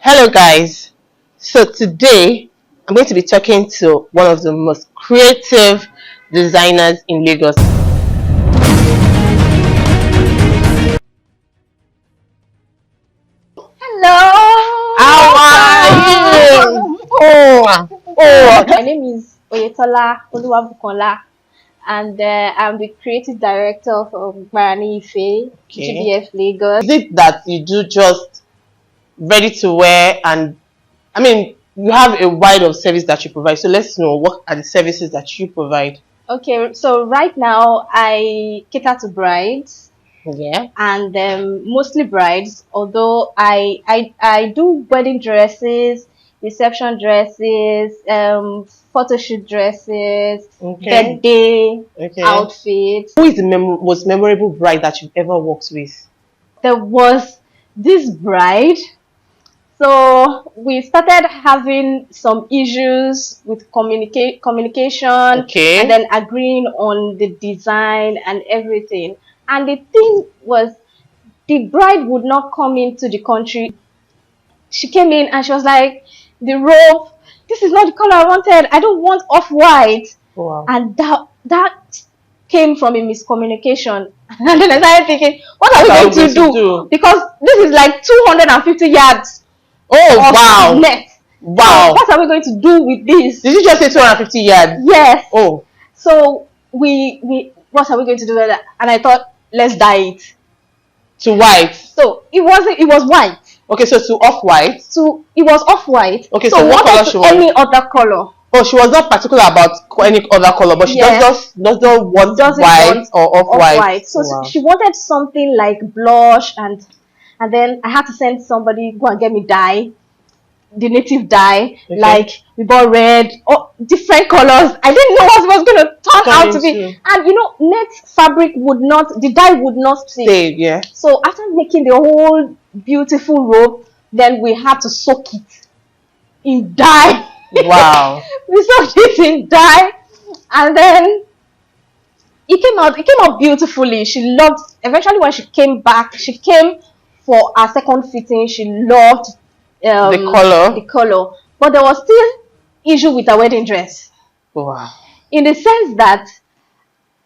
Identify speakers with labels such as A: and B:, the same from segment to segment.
A: Hello guys, so today I'm going to be talking to one of the most creative designers in Lagos.
B: Hello.
A: How are you?
B: My name is Oyetola Oluwabukola, and I'm the creative director of Gbaraniyi Fei, GBF Lagos.
A: Is it that you do just ready to wear, and you have a wide of service that you provide, so let's know what are the services that you provide.
B: Okay, so right now I cater to brides.
A: Yeah.
B: And mostly brides, although I do wedding dresses, reception dresses, photo shoot dresses, birthday outfits.
A: Who is the most memorable bride that you've ever worked with?
B: There was this bride. So we started having some issues with communication, and then agreeing on the design and everything. And the thing was, the bride would not come into the country. She came in and she was like, the robe, this is not the color I wanted. I don't want off-white.
A: Wow.
B: And that came from a miscommunication. And then I started thinking, what are we going to do? Because this is like 250 yards.
A: Oh, wow.
B: Net.
A: Wow.
B: So what are we going to do with this?
A: Did you just say 250 yards?
B: Yes.
A: Oh.
B: So we what are we going to do with that? And I thought, let's dye it
A: to white.
B: So it was white.
A: Okay, so to off-white.
B: So it was off-white.
A: Okay, so what color she
B: wanted? Any other color.
A: Oh, she was not particular about any other color, but she doesn't want white or off-white.
B: So she wanted something like blush, and then I had to send somebody go and get me dye, the native dye. Like we bought red, different colors. I didn't know what it was going to turn out to be. And net fabric the dye would not stay.
A: Yeah.
B: So after making the whole beautiful robe, then we had to soak it in dye.
A: Wow.
B: We soaked it in dye, and then it came out beautifully. She loved. Eventually, when she came back, she came for our second fitting. She loved the color, but there was still issue with her wedding dress.
A: Wow.
B: In the sense that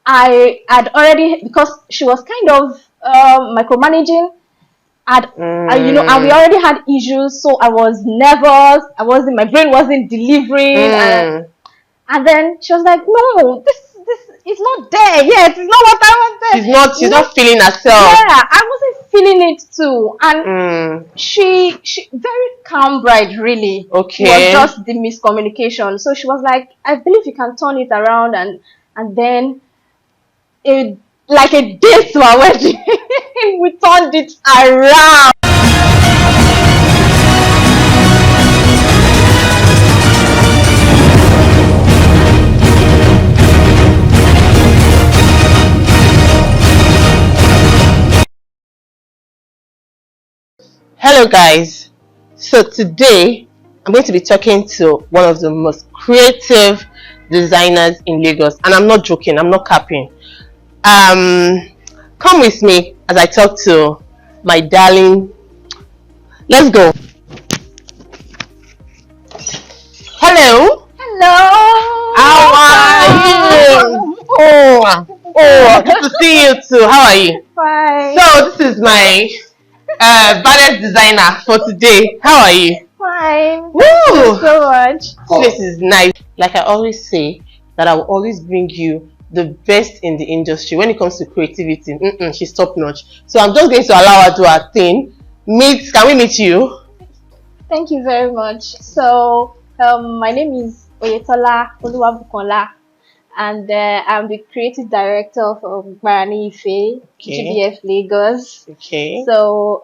B: I had already, because she was kind of micromanaging, and we already had issues, so I was nervous. My brain wasn't delivering, and then she was like, "No, this is not there yet. It's not what I wanted."
A: She's not feeling herself.
B: Yeah, I wasn't feeling it too, and she very calm bride, really.
A: Okay.
B: It was just the miscommunication. So she was like, "I believe you can turn it around," and then like a day to our wedding, we turned it around.
A: Hello guys, so today I'm going to be talking to one of the most creative designers in Lagos, and I'm not joking, I'm not capping. Come with me as I talk to my darling. Let's go. Hello. How are you? Oh, good to see you too. How are you?
B: Fine.
A: So this is my baddest designer for today. How are you?
B: Fine.
A: Woo!
B: Thank you so much.
A: This is nice. Like I always say, that I will always bring you the best in the industry when it comes to creativity. She's top notch. So I'm just going to allow her to do her thing. Can we meet you?
B: Thank you very much. So my name is Oyetola Oluwabukola, and I'm the creative director of Gbaraniyi Fei, GBF Lagos.
A: Okay.
B: So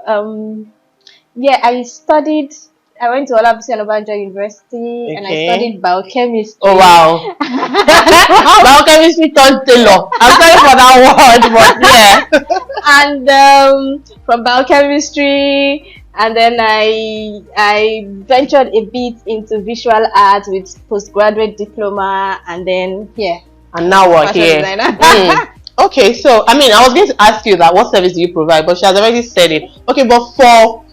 B: I went to Olabisi Anabanjo University, and I studied biochemistry.
A: Oh wow. Biochemistry turned Taylor. I'm sorry for that word, but yeah.
B: And from biochemistry, and then I ventured a bit into visual art with postgraduate diploma, and then
A: and now we're here. Okay, so I was going to ask you that what service do you provide, but she has already said it. Okay, but for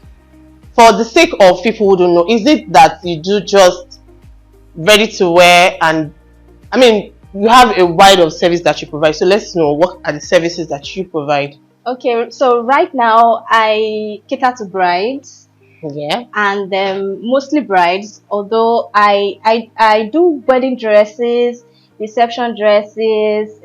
A: for the sake of people who don't know, is it that you do just ready to wear, and I mean you have a wide of service that you provide, so let's know what are the services that you provide.
B: Okay, so right now I cater to brides.
A: Yeah.
B: And mostly brides, although I do wedding dresses, reception dresses,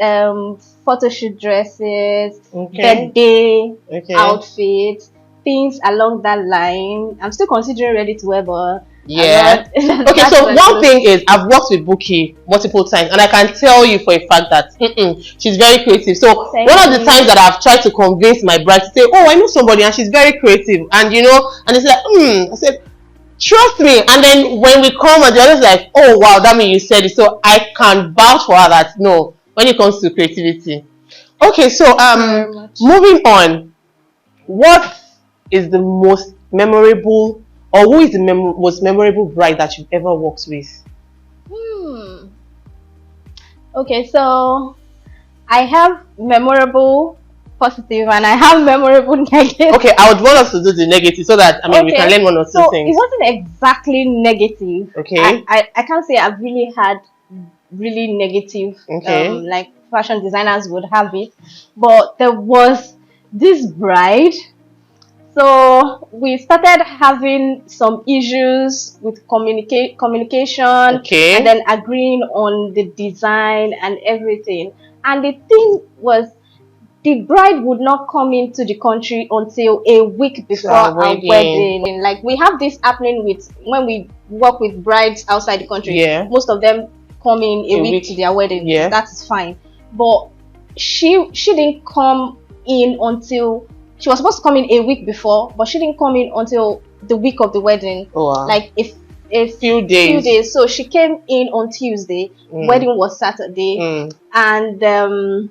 B: photo shoot dresses, birthday outfits, things along that line. I'm still considering ready to wear, but
A: yeah. Okay, so one thing is I've worked with Buki multiple times, and I can tell you for a fact that she's very creative. So one of the times that I've tried to convince my bride to say, oh, I know somebody and she's very creative, and you know, and it's like, I said, trust me. And then when we come and the other's like, oh wow, that means you said it. So I can vouch for her that no, when it comes to creativity. Okay, so moving on, what is the most memorable, or who is the most memorable bride that you've ever worked with?
B: Okay, so I have memorable positive and I have memorable negative.
A: Okay, I would want us to do the negative so that we can learn one or two things.
B: It wasn't exactly negative.
A: Okay.
B: I can't say I've really had really negative like fashion designers would have it, but there was this bride. So we started having some issues with communication, and then agreeing on the design and everything. And the thing was, the bride would not come into the country until a week before our wedding. Like, we have this happening with when we work with brides outside the country. Yeah. Most of them come in a week to their wedding. Yeah. That is fine. But she didn't come in until, she was supposed to come in a week before, but she didn't come in until the week of the wedding. Oh, wow. Like a few days. So she came in on Tuesday. Wedding was Saturday. And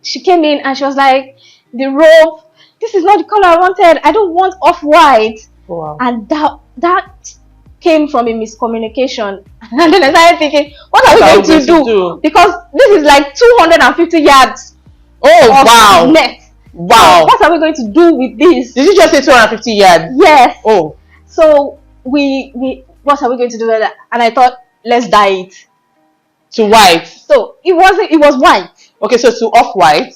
B: she came in and she was like, the robe, this is not the color I wanted. I don't want off-white. Wow. And that came from a miscommunication. And then I started thinking, what are we going to do? Because this is like 250 yards. Oh, wow. Net. Wow. So what are we going to do with this?
A: Did you just say 250 yards?
B: Yes. Oh. So we what are we going to do with that? And I thought, let's dye it
A: to white.
B: So it was white.
A: Okay, so to off-white.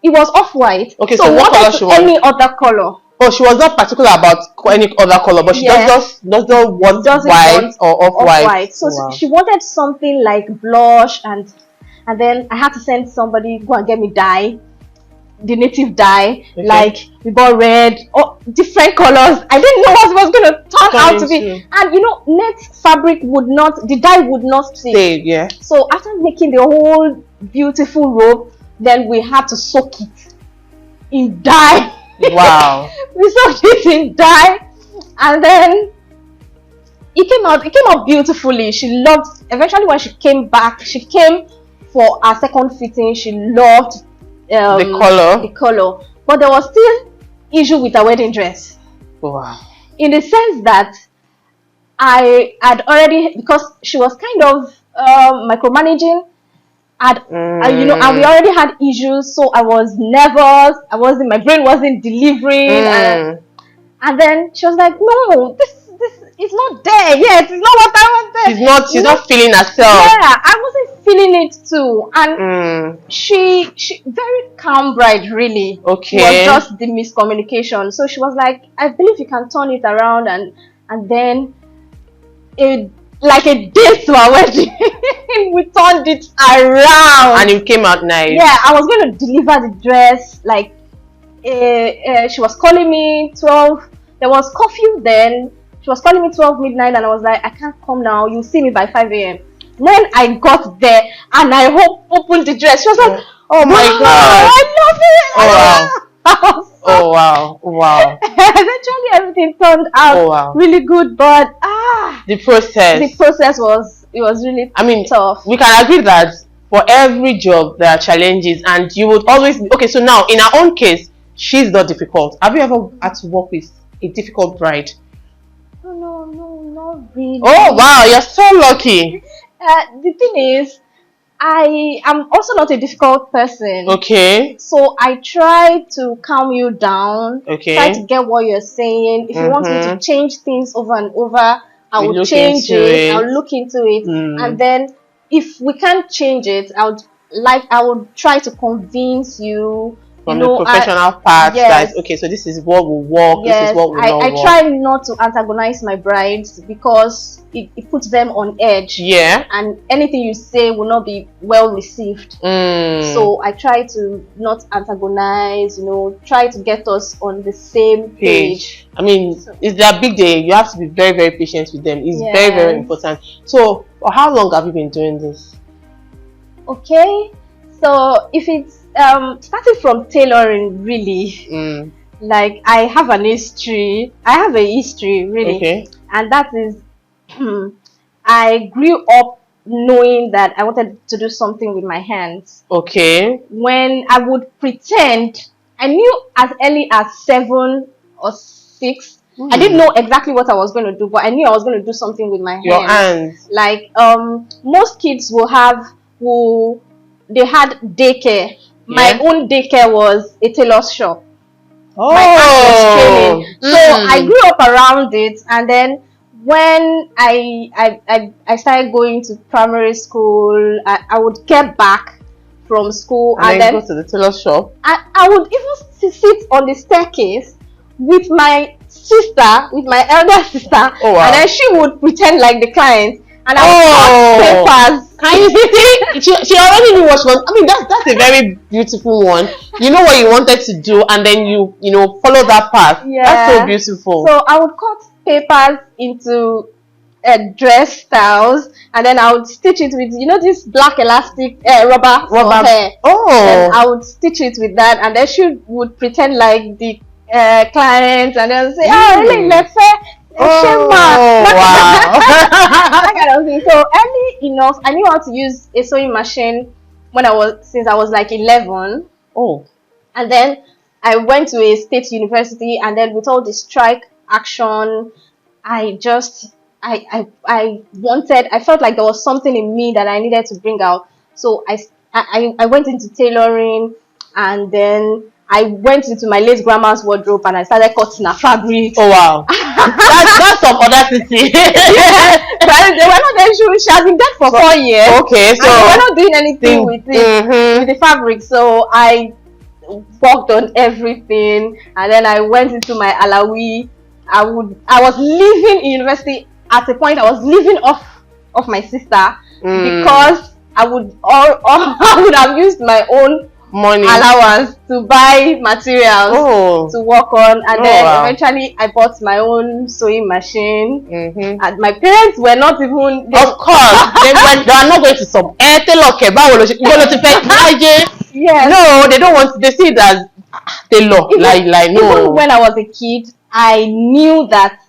B: It was off-white.
A: Okay, so what color she wanted?
B: Any other color.
A: Oh, she was not particular about any other color, but she doesn't want white or off-white.
B: So she wanted something like blush, and then I had to send somebody go and get me dye, the native dye. Like, we bought red, different colors. I didn't know what it was going to turn out to be. And you know, net fabric would not, the dye would not stay. Yeah. So after making the whole beautiful robe, then we had to soak it in dye. Wow. We soaked it in dye, and then it came out beautifully. She loved, eventually when she came back, she came for our second fitting. She loved the color, but there was still issue with her wedding dress. Wow. In the sense that I had already, because she was kind of micromanaging, you know, and we already had issues, so I was nervous. My brain wasn't delivering, and then she was like, "No, this is not there yet. It's not what I wanted."
A: She's not feeling herself.
B: Yeah, I wasn't feeling it too, and she very calm bride, really. Okay. It was just the miscommunication. So she was like, "I believe you can turn it around," and then like a day to our wedding, we turned it around,
A: and it came out nice.
B: Yeah, I was going to deliver the dress. Like, she was calling me 12. There was curfew then. She was calling me 12 midnight, and I was like, I can't come now. You'll see me by 5 a.m. When I got there and I opened the dress, she was like, "Oh my God, I love it!"
A: Oh wow. Oh wow, wow.
B: Eventually everything turned out really good, but
A: the process
B: was really tough.
A: We can agree that for every job there are challenges, and you would always okay. So now in our own case, she's not difficult. Have you ever had to work with a difficult bride?
B: No, not really.
A: Oh wow, you're so lucky.
B: The thing is, I am also not a difficult person.
A: Okay.
B: So I try to calm you down.
A: Okay.
B: Try to get what you're saying. If you want me to change things over and over, I will change it. I'll look into it. And then if we can't change it, I would try to convince you.
A: From the professional part, yes. That okay, so this is what will work, yes, this is what will not work. I
B: try not to antagonize my brides because it puts them on edge.
A: Yeah.
B: And anything you say will not be well received. So I try to not antagonize, try to get us on the same page.
A: I mean, it's their big day. You have to be very, very patient with them. It's very, very important. So, for how long have you been doing this?
B: Okay. So, if it's starting from tailoring, really, like I have a history really,
A: okay.
B: And that is I grew up knowing that I wanted to do something with my hands.
A: Okay.
B: When I would pretend, I knew as early as 7 or 6. I didn't know exactly what I was going to do, but I knew I was going to do something with my hands.
A: Your hands.
B: Like most kids they had daycare. Yeah. My own daycare was a tailor's shop.
A: Oh.
B: My aunt was training. So I grew up around it, and then when I started going to primary school, I would get back from school
A: and then go to the tailor's shop.
B: I would even sit on the staircase with my sister, with my elder sister, and then she would pretend like the client, and I would cut papers.
A: Can you see? She already knew what she was. I mean, that's a very beautiful one. You know what you wanted to do, and then you follow that path. Yeah. That's so beautiful.
B: So I would cut papers into dress styles, and then I would stitch it with this black elastic rubber hair. Then I would stitch it with that, and then she would pretend like the client, and then say, really, wow. That kind of thing. So early enough, I knew how to use a sewing machine since I was like 11. And then I went to a state university, and then with all the strike action, I felt like there was something in me that I needed to bring out. So I went into tailoring, and then I went into my late grandma's wardrobe and I started cutting her fabric.
A: Oh wow. that's some audacity.
B: But they were not there. She has been dead for 4 years.
A: Okay, so
B: they were not doing anything with it, with the fabric. So I worked on everything, and then I went into my Alawi. I was living in university. At a point, I was living off my sister because I would have used my own money allowance to buy materials to work on, and then eventually I bought my own sewing machine. And my parents were not even.
A: Of course, they are not going to some yes. No, they don't want. They see it as tailor. Like no.
B: Even when I was a kid, I knew that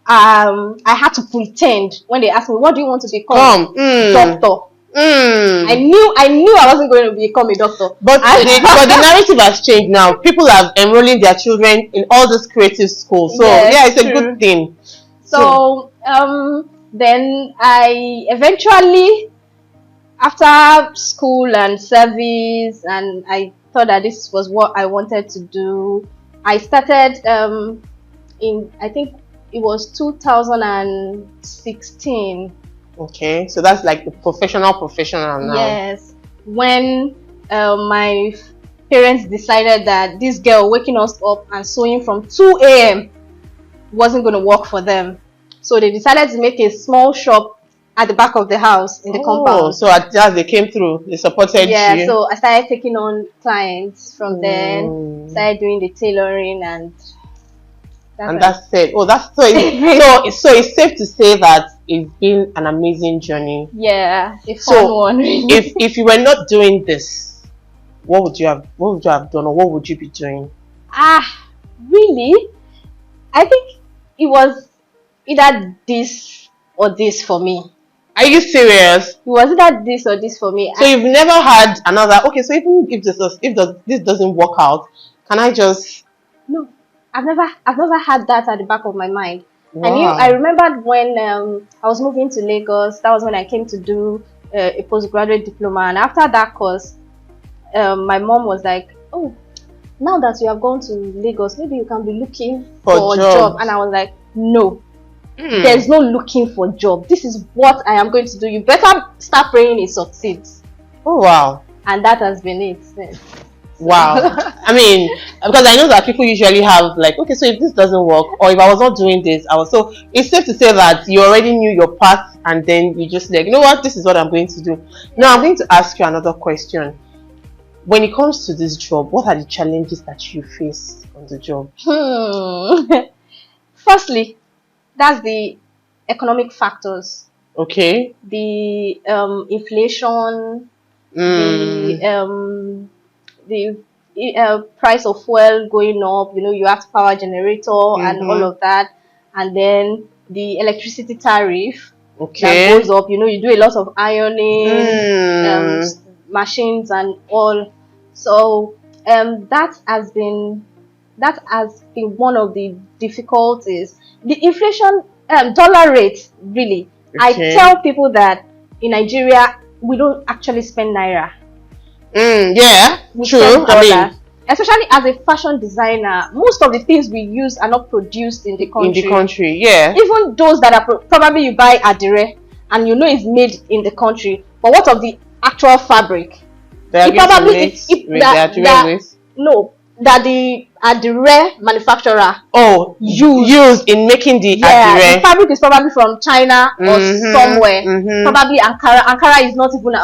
B: I had to pretend when they asked me, "What do you want to become?" Doctor. I knew I wasn't going to become a doctor.
A: But the narrative has changed now. People are enrolling their children in all these creative schools. So it's a good thing.
B: So then I eventually, after school and service, and I thought that this was what I wanted to do, I started in, I think it was 2016.
A: Okay, so that's like the professional now.
B: Yes, when my parents decided that this girl waking us up and sewing from 2 a.m. wasn't going to work for them, so they decided to make a small shop at the back of the house in the compound. So
A: as they came through, they supported you.
B: Yeah, so I started taking on clients from then, started doing the tailoring, and
A: that's it. Oh, that's so. So it's safe to say that it's been an amazing journey.
B: Yeah, a fun one.
A: if you were not doing this, what would you have done, or what would you be doing?
B: Really? I think it was either this or this for me.
A: Are you serious?
B: It was either this or this for me.
A: So you've never had another? Okay, so even if this doesn't work out, can I just?
B: No. I've never had that at the back of my mind. Wow. I remembered when I was moving to Lagos. That was when I came to do a postgraduate diploma, and after that course, my mom was like, "Oh, now that you have gone to Lagos, maybe you can be looking for a job." And I was like, "No, there's no looking for job. This is what I am going to do. You better start praying it succeeds."
A: Oh wow!
B: And that has been it.
A: Wow. I mean, because I know that people usually have like, okay, so if this doesn't work, or if I was not doing this, I was, so it's safe to say that you already knew your path, and then you just like, you know what, this is what I'm going to do. Now I'm going to ask you another question. When it comes to this job, what are the challenges that you face on the job?
B: Firstly, that's the economic factors.
A: Okay.
B: The inflation, the price of fuel going up. You know, you have power generator and all of that, and then the electricity tariff that goes up. You know, you do a lot of ironing, machines and all. So that has been one of the difficulties. The inflation, dollar rate, really. I tell people that in Nigeria we don't actually spend naira.
A: Yeah,
B: we spend dollars. Especially as a fashion designer, most of the things we use are not produced in the country.
A: Yeah.
B: Even those that are probably you buy adire and you know it's made in the country, but what of the actual fabric?
A: That
B: the adire manufacturer
A: used in making the adire.
B: The fabric is probably from China or somewhere. Probably Ankara. Ankara is not even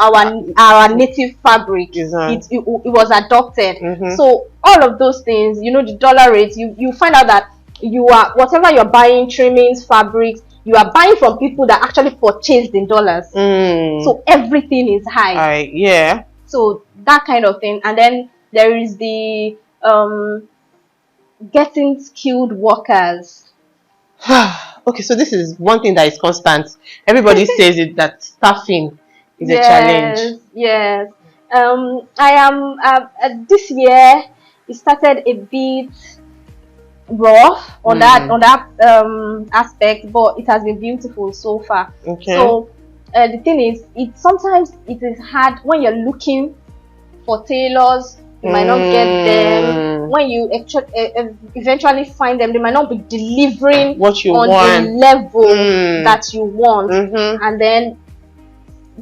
B: our native fabric. It was adopted. So all of those things, you know, the dollar rate, you find out that you are, whatever you're buying, trimmings, fabrics, you are buying from people that actually purchased in dollars. So everything is high. So that kind of thing. And then there is the getting skilled workers.
A: Okay, so this is one thing that is constant. Everybody says it, that staffing is a challenge.
B: Yes. I am this year it started a bit rough on that aspect, but it has been beautiful so far. So the thing is, sometimes it is hard when you're looking for tailors. You might not get them. When you eventually find them, they might not be delivering
A: what you
B: on
A: want,
B: the level that you want. And then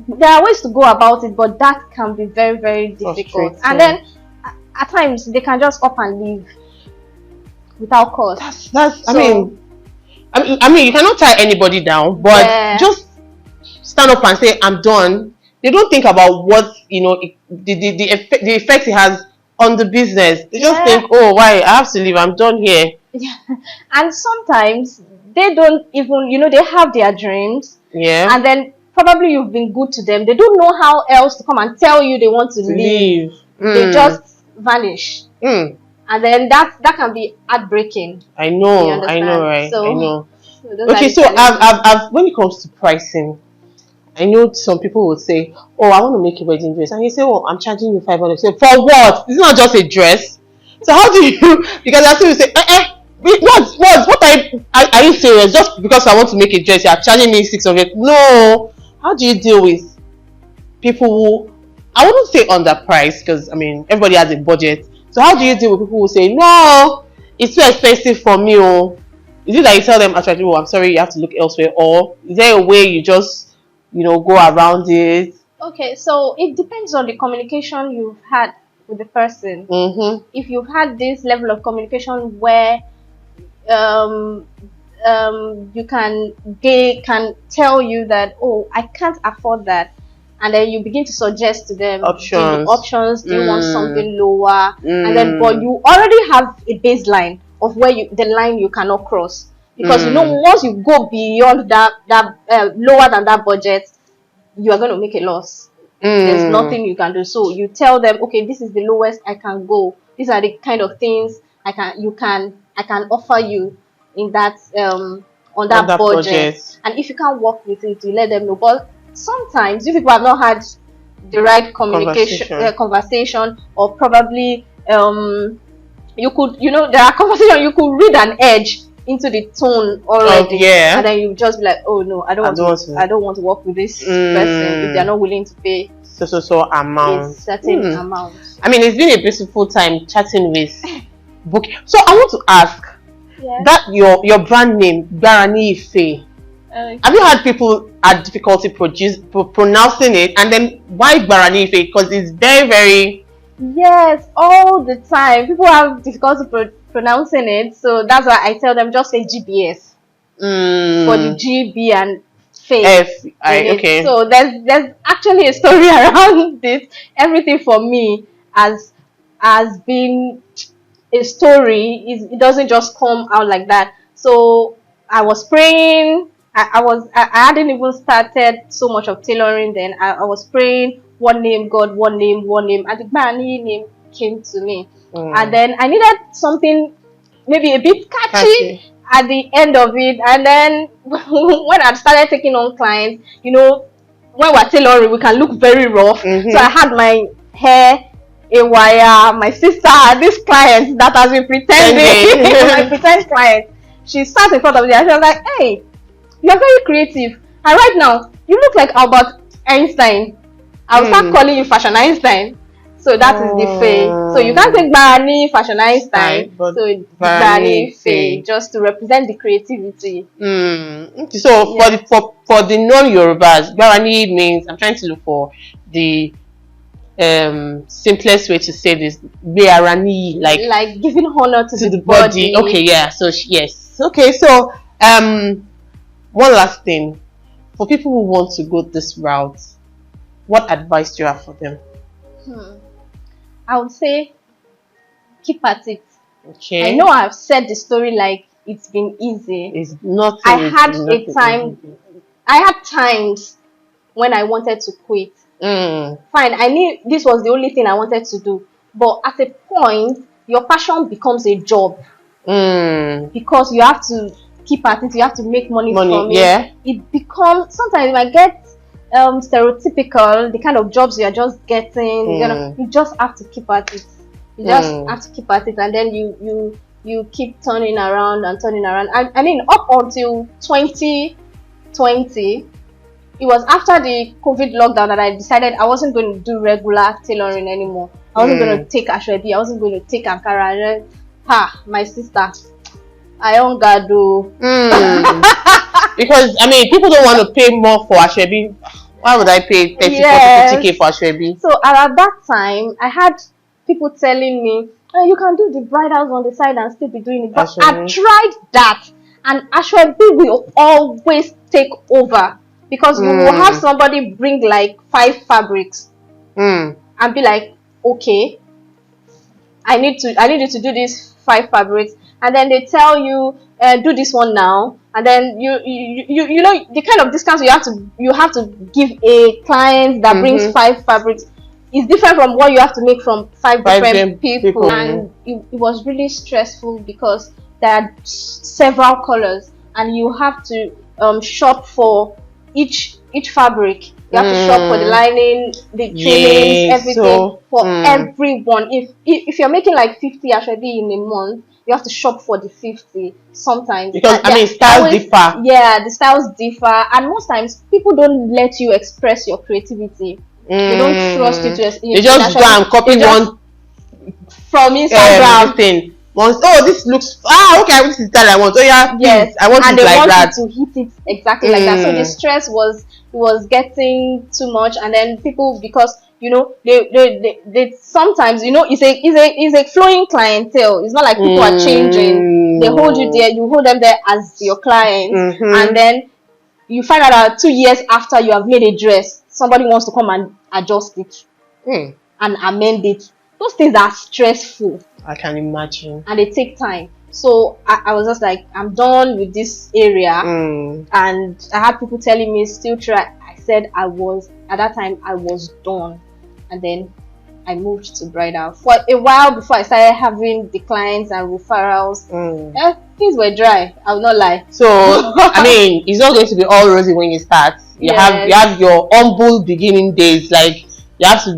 B: there are ways to go about it, but that can be very, very difficult. And then at times they can just up and leave without cause.
A: I mean, you cannot tie anybody down, but just stand up and say, "I'm done." They don't think about what, you know, the effect it has on the business. They just think, "Oh, why I have to leave? I'm done here."
B: And sometimes they don't even, you know, they have their dreams. And then probably you've been good to them. They don't know how else to come and tell you they want to leave. They just vanish. And then that can be heartbreaking.
A: I know, right?
B: So,
A: I know. Okay, so I've when it comes to pricing, I know some people would say, "Oh, I want to make a wedding dress," and you say, "Oh, I'm charging you $500." So for what? It's not just a dress. So how do you? Because I still say, what are you serious? Just because I want to make a dress, you are charging me $600? No. How do you deal with people who, I wouldn't say underpriced, because I mean everybody has a budget. So how do you deal with people who say, "No, it's too expensive for me"? Or is it that you tell them, "Actually, oh, I'm sorry, you have to look elsewhere"? Or is there a way you just, you know, go around it?
B: Okay, so it depends on the communication you've had with the person. If you've had this level of communication where they can tell you that, "Oh, I can't afford that," and then you begin to suggest to them options. Do you want something lower? And then, but you already have a baseline of where the line you cannot cross, because you know, once you go beyond that lower than that budget, you are going to make a loss. There's nothing you can do. So you tell them, "Okay, this is the lowest I can go. These are the kind of things I can offer you in that on that budget. And if you can't work with it, you let them know." But sometimes if people have not had the right conversation, or probably you could, you know, there are conversations you could read an edge into the tone already.
A: Yeah.
B: And then you just be like, oh no, I don't want to work with this person if they're not willing to pay
A: so amount.
B: A certain amount.
A: I mean, it's been a beautiful time chatting with Book. So I want to ask, that your brand name, Gbaraniyi Fei. Have you had people had difficulty pronouncing it? And then why Gbaraniyi Fei? Because it's very, very...
B: Yes, all the time. People have difficulty pronouncing it. So that's why I tell them just say GBS. For the GB and Fei.
A: Okay.
B: So there's actually a story around this. Everything for me has been a story. It doesn't just come out like that. So I was praying. I hadn't even started so much of tailoring then. I was praying, one name, God, one name, and the Gbaraniyi name came to me. And then I needed something maybe a bit catchy at the end of it. And then when I started taking on clients, you know, when we're tailoring, we can look very rough. So I had my hair a wire. My sister had this client that has been pretending, my pretend client. She sat in front of me and she was like, hey, you're very creative. And right now, you look like Albert Einstein. I'll start calling you Fashion Einstein. So that is the Fei. So you can't say Gbaraniyi Fashion Einstein. So Gbaraniyi Fei, just to represent the creativity.
A: So for the non-Yorubas, Gbaraniyi means, I'm trying to look for the simplest way to say this, Gbaraniyi,
B: like giving honor to the body.
A: Okay, yeah. So yes. Okay, so one last thing, for people who want to go this route, what advice do you have for them?
B: I would say keep at it.
A: Okay.
B: I know I've said the story like it's been easy.
A: It's not.
B: I had times when I wanted to quit. Fine, I knew this was the only thing I wanted to do. But at a point, your passion becomes a job. Because you have to keep at it, you have to make money from it. It becomes, sometimes it might get stereotypical, the kind of jobs you're just getting. You just have to keep at it. You just have to keep at it, and then you keep turning around and turning around. I mean, up until 2020, it was after the COVID lockdown that I decided I wasn't going to do regular tailoring anymore. I wasn't going to take Ashwebi, I wasn't going to take Ankara. And then, my sister, I don't got do.
A: Because I mean, people don't want to pay more for Ashwebi. Why would I pay 30, 40, 50K for Ashwebi?
B: So at that time, I had people telling me, oh, you can do the bridals on the side and still be doing it. But I tried that, and Ashwebi will always take over, because you will have somebody bring like 5 fabrics and be like, okay, I need you to do these 5 fabrics, and then they tell you, do this one now, and then you know the kind of discounts you have to give a client that brings 5 fabrics is different from what you have to make from 5 different people. And it was really stressful because there are several colors, and you have to shop for each fabric. You have to shop for the lining, the trimmings, everything for everyone. If you're making like 50 Ashwebi in a month, you have to shop for the 50 sometimes.
A: Because I mean, styles differ.
B: Yeah, the styles differ, and most times people don't let you express your creativity. They don't trust you to.
A: They just go and copy one
B: from Instagram.
A: Thing. Once, oh, this looks okay. This is style I want. Oh yeah, yes, I want it like that.
B: And they want you to hit it exactly like that. So the stress was getting too much, and then people, because you know they sometimes, you know, it's a flowing clientele. It's not like people are changing. They hold you there, you hold them there as your client, and then you find out that 2 years after you have made a dress, somebody wants to come and adjust it and amend it. Those things are stressful.
A: I can imagine.
B: And they take time. So I was just like, I'm done with this area. And I had people telling me, still try. I said at that time I was done. And then I moved to bridal. For a while before I started having the clients and referrals, things were dry. I will not lie.
A: So I mean, it's not going to be all rosy when you start. You have your humble beginning days. Like you have to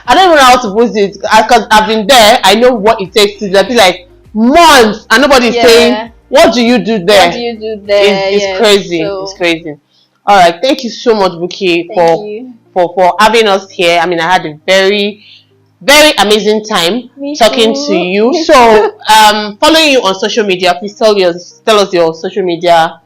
A: I don't even know how to put it, because I've been there. I know what it takes to be like, months and nobody is saying, what do you do there?
B: What do you do there?
A: It's crazy. So, it's crazy. All right, thank you so much, Buki, for having us here. I mean, I had a very amazing time talking to you. So, following you on social media, please tell us your social media.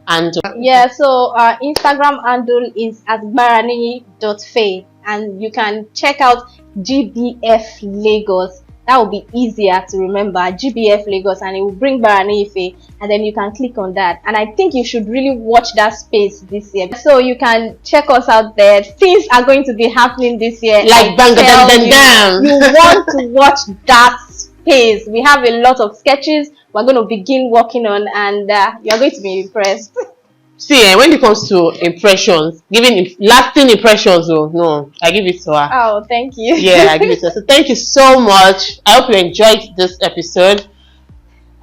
A: And
B: yeah, so our Instagram handle is at Gbaraniyi.Fei, and you can check out GBF Lagos. That will be easier to remember, GBF Lagos, and it will bring Gbaraniyi Fei, and then you can click on that. And I think you should really watch that space this year, so you can check us out there. Things are going to be happening this year,
A: like bang bang bang bang.
B: You want to watch that space. We have a lot of sketches we're going to begin working on, and you're going to be impressed.
A: See, when it comes to impressions, giving lasting impressions, no, I give it to her.
B: Oh, thank you.
A: Yeah, I give it to her. So thank you so much. I hope you enjoyed this episode.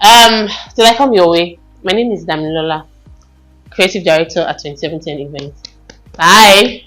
A: Till I come your way, my name is Damilola, Creative Director at 2017 Events. Bye.